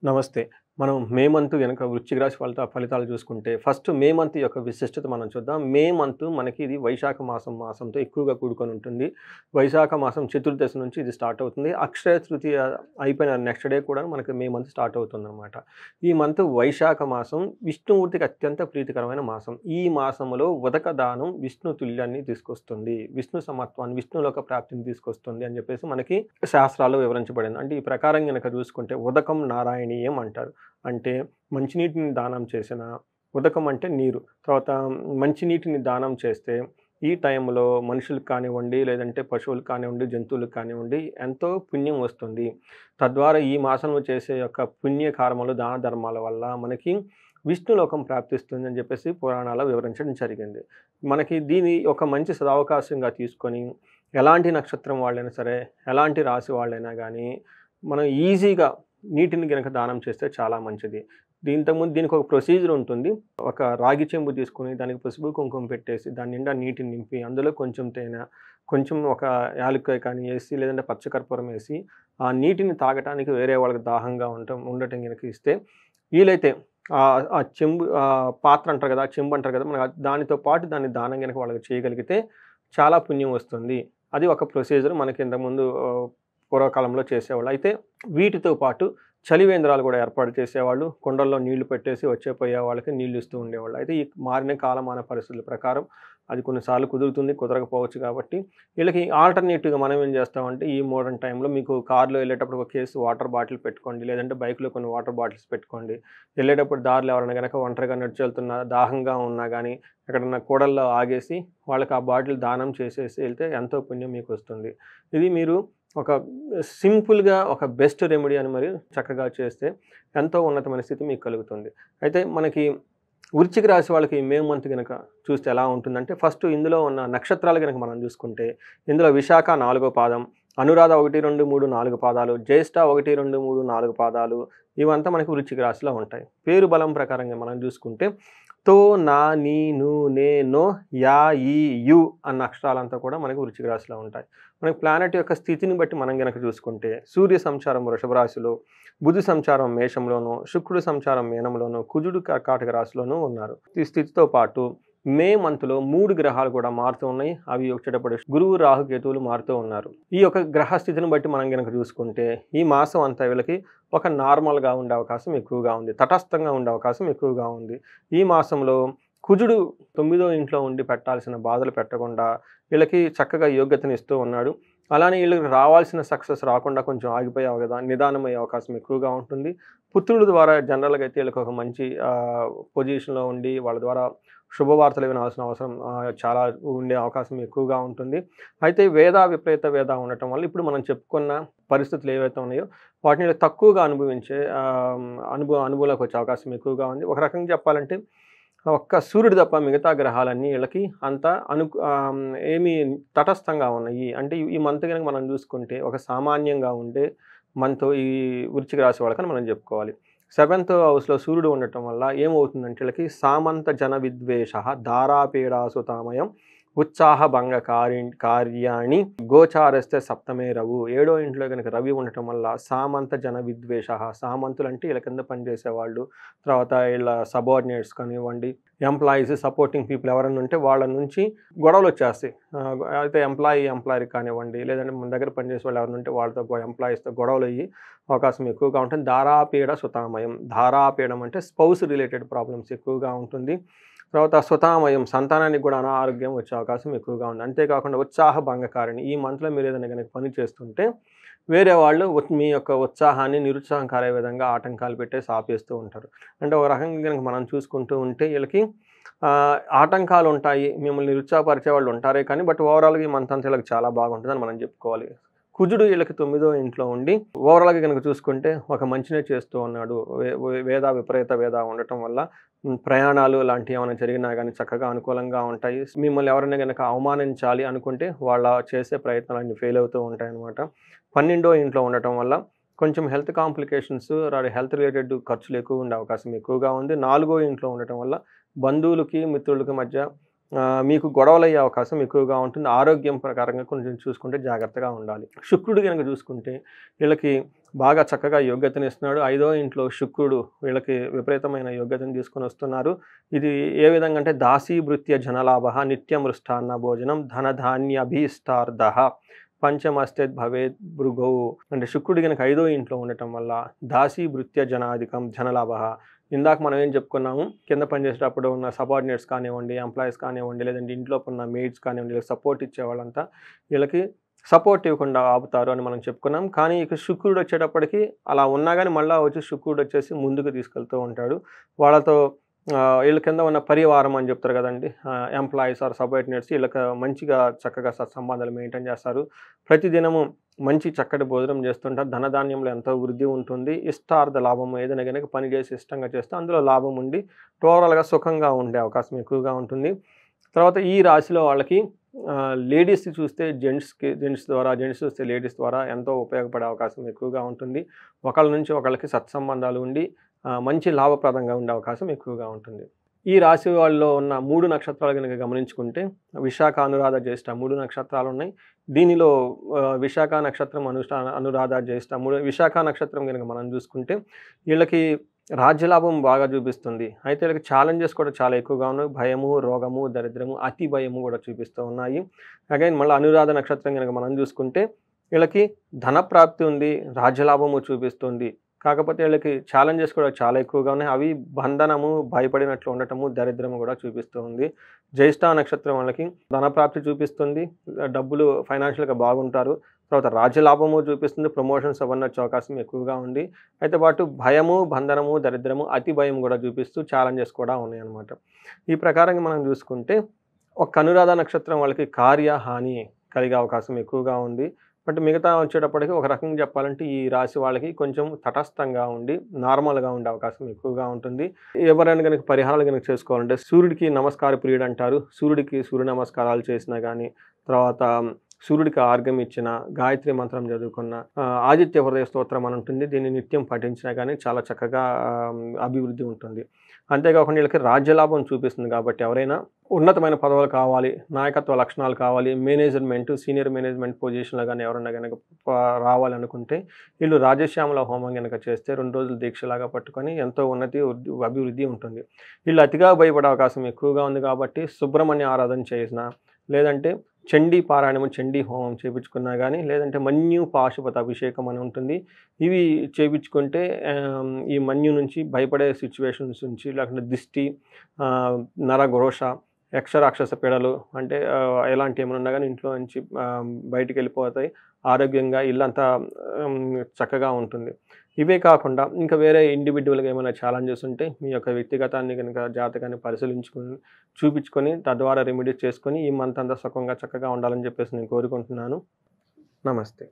నమస్తే. మనం May month గనక వృశ్చిక రాశి ఫలితాలు చూసుకుంటే, ఫస్ట్ మే మంత్ యొక్క విశిష్టత మనం చూద్దాం. మే మంత్ మనకి ఇది వైశాఖ మాసంతో ఎక్కువగా కూడుకొని ఉంటుంది. వైశాఖ మాసం చతుర్దశి నుంచి ఇది స్టార్ట్ అవుతుంది. అక్షయ తృతీయ అయిపోయిన నెక్స్ట్ డే కూడా మనకి మే మంత్ స్టార్ట్ అవుతుందనమాట. ఈ మంత్ వైశాఖ మాసం విష్ణుమూర్తికి అత్యంత ప్రీతికరమైన మాసం. ఈ మాసములో ఉదక దానం విష్ణు తుల్యాన్ని తీసుకొస్తుంది. విష్ణు సమత్వాన్ని, విష్ణులోక ప్రాప్తిని తీసుకొస్తుంది అని చెప్పేసి మనకి శాస్త్రాల్లో వివరించబడింది. అంటే ఈ ప్రకారం గనక చూసుకుంటే ఉదకం నారాయణీయం అంటారు. అంటే మంచినీటిని దానం చేసిన, ఉదకం అంటే నీరు. తర్వాత మంచినీటిని దానం చేస్తే ఈ టైంలో మనుషులకు కానివ్వండి, లేదంటే పశువులకు కానివ్వండి, జంతువులకు కానివ్వండి ఎంతో పుణ్యం వస్తుంది. తద్వారా ఈ మాసంలో చేసే యొక్క పుణ్య కర్మలు, దాన ధర్మాల వల్ల మనకి విష్ణులోకం ప్రాప్తిస్తుంది అని చెప్పేసి పురాణాల్లో వివరించడం జరిగింది. మనకి దీని ఒక మంచి సదవకాశంగా తీసుకొని ఎలాంటి నక్షత్రం వాళ్ళైనా సరే, ఎలాంటి రాశి వాళ్ళైనా గానీ మనం ఈజీగా నీటిని గనక దానం చేస్తే చాలా మంచిది. ఇంతకుముందు దీనికి ఒక ప్రొసీజర్ ఉంటుంది. ఒక రాగి చెంబు తీసుకొని దానికి పసుపు, కుంకుమ పెట్టేసి దాని నిండా నీటిని నింపి అందులో కొంచెం తేనె, కొంచెం ఒక యాలక్కాయ కానీ ఏసి, లేదంటే పచ్చకర్పూరం ఏసి ఆ నీటిని తాగటానికి వేరే వాళ్ళకి దాహంగా ఉండటం గనక ఇస్తే, వీలైతే ఆ చెంబు పాత్ర అంటారు కదా! చెంబు అంటారు కదా! మనం దానితో పాటు దాన్ని దానం గనక వాళ్ళకి చేయగలిగితే చాలా పుణ్యం వస్తుంది. అది ఒక ప్రొసీజర్ మనకి ఇంతకుముందు పూర్వకాలంలో చేసేవాళ్ళు. అయితే వీటితో పాటు చలివేంద్రాలు కూడా ఏర్పాటు చేసేవాళ్ళు. కుండల్లో నీళ్లు పెట్టేసి పోయే వాళ్ళకి నీళ్లు ఇస్తూ ఉండేవాళ్ళు. అయితే ఈ మారిన కాలమాన పరిస్థితుల ప్రకారం అది కొన్నిసార్లు కుదురుతుంది, కుదరకపోవచ్చు కాబట్టి వీళ్ళకి ఆల్టర్‌నేటివ్‌గా మనం ఏం చేస్తామంటే ఈ మోడర్న్ టైంలో మీకు కార్‌లో వెళ్ళేటప్పుడు ఒక కేసు వాటర్ బాటిల్ పెట్టుకోండి. లేదంటే బైక్‌లో కొన్ని వాటర్ బాటిల్స్ పెట్టుకోండి. వెళ్ళేటప్పుడు దారిలో ఎవరైనా గనక ఒంటరిగా నడిచి వెళ్తున్నా, దాహంగా ఉన్నా గానీ ఎక్కడన్నా కూడల్లో ఆగేసి వాళ్ళకి ఆ బాటిల్ దానం చేసేసి వెళ్తే ఎంతో పుణ్యం మీకొస్తుంది. ఇది మీరు ఒక సింపుల్‌గా ఒక బెస్ట్ రెమెడీ అని మరి చక్కగా చేస్తే ఎంతో ఉన్నతమైన స్థితి మీకు కలుగుతుంది. అయితే మనకి వృశ్చిక రాశి వాళ్ళకి మే మంత్ గనక చూస్తే ఎలా ఉంటుందంటే, ఫస్ట్ ఇందులో ఉన్న నక్షత్రాలు గనక మనం చూసుకుంటే, ఇందులో విశాఖ 4 పాదం, అనురాధ 1, 2, 3, 4 పాదాలు, జ్యేష్ఠ 1, 2, 3, 4 పాదాలు ఇవంతా మనకి వృశ్చిక రాశిలో ఉంటాయి. పేరు బలం ప్రకారంగా మనం చూసుకుంటే తో, నా, నీ, ను, నే, నో, యా, ఈ, యు అన్న అక్షరాలంతా కూడా మనకి వృశ్చిక రాశిలో ఉంటాయి. మనకి ప్లానెట్ యొక్క స్థితిని బట్టి మనం గనక చూసుకుంటే సూర్య సంచారం వృషభ రాశిలో, బుధ సంచారం మేషంలోను, శుక్రుడు సంచారం మీనంలోను, కుజుడు కర్కాటక రాశిలోనూ ఉన్నారు. ఈ స్థితితో పాటు మే మంత్‌లో 3 గ్రహాలు కూడా మారుతూ ఉన్నాయి. అవి వచ్చేటప్పుడు గురువు, రాహు, కేతువులు మారుతూ ఉన్నారు. ఈ యొక్క గ్రహ స్థితిని బట్టి మనం గనక చూసుకుంటే ఈ మాసం అంతా వీళ్ళకి ఒక నార్మల్‌గా ఉండే అవకాశం ఎక్కువగా ఉంది. తటస్థంగా ఉండే అవకాశం ఎక్కువగా ఉంది. ఈ మాసంలో కుజుడు 9వ ఇంట్లో ఉండి పెట్టాల్సిన బాధలు పెట్టకుండా వీళ్ళకి చక్కగా యోగ్యతనిస్తూ ఉన్నాడు. అలానే వీళ్ళకి రావాల్సిన సక్సెస్ రాకుండా కొంచెం ఆగిపోయావు కదా! నిదానమయ్యే అవకాశం ఎక్కువగా ఉంటుంది. పుత్రుల ద్వారా జనరల్‌గా అయితే వీళ్ళకి ఒక మంచి పొజిషన్‌లో ఉండి వాళ్ళ ద్వారా శుభవార్తలు వినాల్సిన అవసరం చాలా ఉండే అవకాశం ఎక్కువగా ఉంటుంది. అయితే విపరీత వేద ఉండటం వల్ల ఇప్పుడు మనం చెప్పుకున్న పరిస్థితులు ఏవైతే ఉన్నాయో వాటిని తక్కువగా అనుభవించే అనుభవంలోకి వచ్చే అవకాశం ఎక్కువగా ఉంది. ఒక రకంగా చెప్పాలంటే ఒక్క సూర్యుడు తప్ప మిగతా గ్రహాలన్నీ వీళ్ళకి అంత ఏమి తటస్థంగా ఉన్నాయి. అంటే ఈ మంత్ గనక మనం చూసుకుంటే ఒక సామాన్యంగా ఉండే మంత్ ఈ వృశ్చిక రాశి వాళ్ళకని మనం చెప్పుకోవాలి. 7th హౌస్‌లో సూర్యుడు ఉండటం వల్ల ఏమవుతుందంటే వీళ్ళకి సామంత జన విద్వేషః ధారాపీడాసుతామయం ఉత్సాహ భంగ కార్యాణి గోచారస్తే సప్తమే రవు. 7వ ఇంట్లో గనక రవి ఉండటం వల్ల సామంత జన విద్వేషః, సామంతులు అంటే వీళ్ళ కింద పనిచేసేవాళ్ళు, తర్వాత వీళ్ళ సబార్డినేట్స్ కానివ్వండి, ఎంప్లాయీస్, సపోర్టింగ్ పీపుల్ ఎవరైనా ఉంటే వాళ్ళ నుంచి గొడవలు వచ్చేస్తాయి. అయితే ఎంప్లాయీ కానివ్వండి, లేదంటే మన దగ్గర పనిచేసే వాళ్ళు ఎవరైనా ఉంటే వాళ్ళతో ఎంప్లాయీస్‌తో గొడవలు అయ్యి అవకాశం ఎక్కువగా ఉంటుంది. ధారాపీడ సుతామయం, ధారాపీడం అంటే స్పౌస్ రిలేటెడ్ ప్రాబ్లమ్స్ ఎక్కువగా ఉంటుంది. తర్వాత సుతామయం, సంతానానికి కూడా అనారోగ్యం వచ్చే అవకాశం ఎక్కువగా ఉంది. అంతేకాకుండా ఉత్సాహ భంగకారిణి, ఈ మంత్లో మీరు ఏదైనా కనుక పని చేస్తుంటే వేరే వాళ్ళు మీ యొక్క ఉత్సాహాన్ని నిరుత్సాహం కారే విధంగా ఆటంకాలు పెట్టేసి ఆపేస్తూ ఉంటారు. అంటే ఒక రకంగా కనుక మనం చూసుకుంటూ ఉంటే వీళ్ళకి ఆటంకాలు ఉంటాయి, మిమ్మల్ని నిరుత్సాహపరిచే వాళ్ళు ఉంటారే కానీ బట్ ఓవరాల్‌గా ఈ మంత్ అంతా వీళ్ళకి చాలా బాగుంటుందని మనం చెప్పుకోవాలి. కుజుడు వీళ్ళకి 9వ ఇంట్లో ఉండి ఓవరాల్‌గా గనుక చూసుకుంటే ఒక మంచినే చేస్తూ ఉన్నాడు. విపరీత వేద ఉండటం వల్ల ప్రయాణాలు లాంటివి ఏమైనా జరిగినా గానీ చక్కగా అనుకూలంగా ఉంటాయి. మిమ్మల్ని ఎవరైనా గనక అవమానించాలి అనుకుంటే వాళ్ళ చేసే ప్రయత్నాలన్నీ ఫెయిల్ అవుతూ ఉంటాయన్నమాట. 12వ ఇంట్లో ఉండటం వల్ల కొంచెం హెల్త్ కాంప్లికేషన్స్, హెల్త్ రిలేటెడ్ ఖర్చులు ఎక్కువ ఉండే అవకాశం ఎక్కువగా ఉంది. 4వ ఇంట్లో ఉండటం వల్ల బంధువులకి, మిత్రులకి మధ్య మీకు గొడవలయ్యే అవకాశం ఎక్కువగా ఉంటుంది. ఆరోగ్యం ప్రకారంగా కొంచెం చూసుకుంటే జాగ్రత్తగా ఉండాలి. శుక్రుడు గనక చూసుకుంటే వీళ్ళకి బాగా చక్కగా యోగ్యతనిస్తున్నాడు. 5వ ఇంట్లో శుక్రుడు వీళ్ళకి విపరీతమైన యోగ్యతను తీసుకొనొస్తున్నారు. ఇది ఏ విధంగా అంటే దాసీభృత్య జనలాభః నిత్యం మృష్టాన్న భోజనం ధనధాన్యభీష్టార్థః పంచమస్తేద్ భవేత్ భృగౌ. అంటే శుక్రుడు గనక 5వ ఇంట్లో ఉండటం వల్ల దాసీభృత్య జనాధికం ధనలాభః. ఇందాక మనం ఏం చెప్పుకున్నాము, కింద పనిచేసేటప్పుడు ఉన్న సబార్డినేట్స్ కానివ్వండి, ఎంప్లాయీస్ కానివ్వండి, లేదంటే ఇంట్లో ఉన్న మెయిడ్స్ కానివ్వండి, వీళ్ళకి సపోర్ట్ ఇచ్చేవాళ్ళంతా వీళ్ళకి సపోర్ట్ ఇవ్వకుండా ఆపుతారు అని మనం చెప్పుకున్నాం. కానీ ఇక శుక్రుడు వచ్చేటప్పటికి అలా ఉన్నా గాని మళ్ళా వచ్చి శుక్రుడు వచ్చేసి ముందుకు తీసుకెళ్తూ ఉంటాడు. వాళ్ళతో వీళ్ళ కింద ఉన్న పరివారం అని చెప్తారు కదండీ! ఎంప్లాయీస్ ఆర్ సబార్డినేట్స్ వీళ్ళకి మంచిగా చక్కగా సత్సంబంధాలు మెయింటైన్ చేస్తారు. ప్రతిదినము మంచి చక్కటి భోజనం చేస్తుంటారు. ధనధాన్యంలో ఎంతో వృద్ధి ఉంటుంది. ఇష్టార్థ లాభం ఏదైనా గనక పని చేసి ఇష్టంగా చేస్తే అందులో లాభం ఉండి ఓవరాల్‌గా సుఖంగా ఉండే అవకాశం ఎక్కువగా ఉంటుంది. తర్వాత ఈ రాశిలో వాళ్ళకి లేడీస్‌ని చూస్తే జెంట్స్ చూస్తే లేడీస్ ద్వారా ఎంతో ఉపయోగపడే అవకాశం ఎక్కువగా ఉంటుంది. ఒకళ్ళ నుంచి ఒకళ్ళకి సత్సంబంధాలు ఉండి మంచి లాభప్రదంగా ఉండే అవకాశం ఎక్కువగా ఉంటుంది. ఈ రాశి వాళ్ళలో ఉన్న 3 నక్షత్రాలు గనుక గమనించుకుంటే విశాఖ, అనురాధ, జ్యేష్ఠ 3 నక్షత్రాలున్నాయి. దీనిలో విశాఖ నక్షత్రం, అనురాధ, జ్యేష్ఠ విశాఖ నక్షత్రం గనుక మనం చూసుకుంటే వీళ్ళకి రాజ్యలాభం బాగా చూపిస్తుంది. అయితే వీళ్ళకి ఛాలెంజెస్ కూడా చాలా ఎక్కువగా ఉన్నాయి. భయము, రోగము, దరిద్రము, అతి భయము కూడా చూపిస్తూ ఉన్నాయి. అగైన్ మళ్ళీ అనురాధ నక్షత్రం గనుక మనం చూసుకుంటే వీళ్ళకి ధనప్రాప్తి ఉంది, రాజ్యలాభము చూపిస్తుంది. కాకపోతే వీళ్ళకి ఛాలెంజెస్ కూడా చాలా ఎక్కువగా ఉన్నాయి. అవి బంధనము, భయపడినట్లు ఉండటము, దరిద్రము కూడా చూపిస్తూ ఉంది. జ్యేష్ఠ నక్షత్రం వాళ్ళకి ధనప్రాప్తి చూపిస్తుంది. డబ్బులు ఫైనాన్షియల్‌గా బాగుంటారు. తర్వాత రాజ్యలాభము చూపిస్తుంది. ప్రమోషన్స్ అవన్నీ వచ్చే అవకాశం ఎక్కువగా ఉంది. అయితే పాటు భయము, బంధనము, దరిద్రము, అతి భయం కూడా చూపిస్తూ ఛాలెంజెస్ కూడా ఉన్నాయన్నమాట. ఈ ప్రకారంగా మనం చూసుకుంటే ఒక అనురాధ నక్షత్రం వాళ్ళకి కార్యహాని కలిగే అవకాశం ఎక్కువగా ఉంది. బట్ మిగతా వచ్చేటప్పటికి ఒక రకంగా చెప్పాలంటే ఈ రాశి వాళ్ళకి కొంచెం తటస్థంగా ఉండి నార్మల్‌గా ఉండే అవకాశం ఎక్కువగా ఉంటుంది. ఎవరైనా గనక పరిహారాలు గనక చేసుకోవాలంటే సూర్యుడికి నమస్కార ప్రియుడు అంటారు. సూర్యుడికి సూర్య నమస్కారాలు చేసినా గానీ, తర్వాత సూర్యుడికి ఆర్ఘ్యం ఇచ్చిన, గాయత్రి మంత్రం చదువుకున్న, ఆదిత్య హృదయ స్తోత్రం అని ఉంటుంది. దీన్ని నిత్యం పఠించినా గానీ చాలా చక్కగా అభివృద్ధి ఉంటుంది. అంతేకాకుండా వీళ్ళకి రాజ్యలాభం చూపిస్తుంది కాబట్టి ఎవరైనా ఉన్నతమైన పదవులు కావాలి, నాయకత్వ లక్షణాలు కావాలి, సీనియర్ మేనేజ్మెంట్ పొజిషన్‌లో గానీ ఎవరన్నా గనక రావాలనుకుంటే వీళ్ళు రాజశ్యామల హోమం గనక చేస్తే 2 రోజులు దీక్షలాగా పట్టుకొని ఎంతో అభివృద్ధి ఉంటుంది. వీళ్ళు అతిగా భయపడే అవకాశం ఎక్కువగా ఉంది కాబట్టి సుబ్రహ్మణ్య ఆరాధన చేసినా, లేదంటే చండీ పారాయణము, చండీ హోమం చేపించుకున్నా గానీ, లేదంటే మన్యు పాశుపత అభిషేకం అని ఉంటుంది. ఇవి చేపించుకుంటే ఈ మన్యు నుంచి భయపడే సిట్యుయేషన్స్ నుంచి, లేకుంటే దిష్టి, నరఘోష, యక్షరాక్షస పీడలు అంటే ఎలాంటివి ఏమైనా ఉన్నా గానీ ఇంట్లో నుంచి బయటికెళ్ళిపోతాయి. ఆరోగ్యంగా ఇల్లంతా చక్కగా ఉంటుంది. ఇవే కాకుండా ఇంకా వేరే ఇండివిడ్యువల్‌గా ఏమైనా ఛాలెంజెస్ ఉంటే మీ యొక్క వ్యక్తిగతాన్ని గనుక జాతకాన్ని చూపించుకొని తద్వారా రెమెడీస్ చేసుకొని ఈ మంత్ అంతా సుఖంగా చక్కగా ఉండాలని చెప్పేసి నేను కోరుకుంటున్నాను. నమస్తే.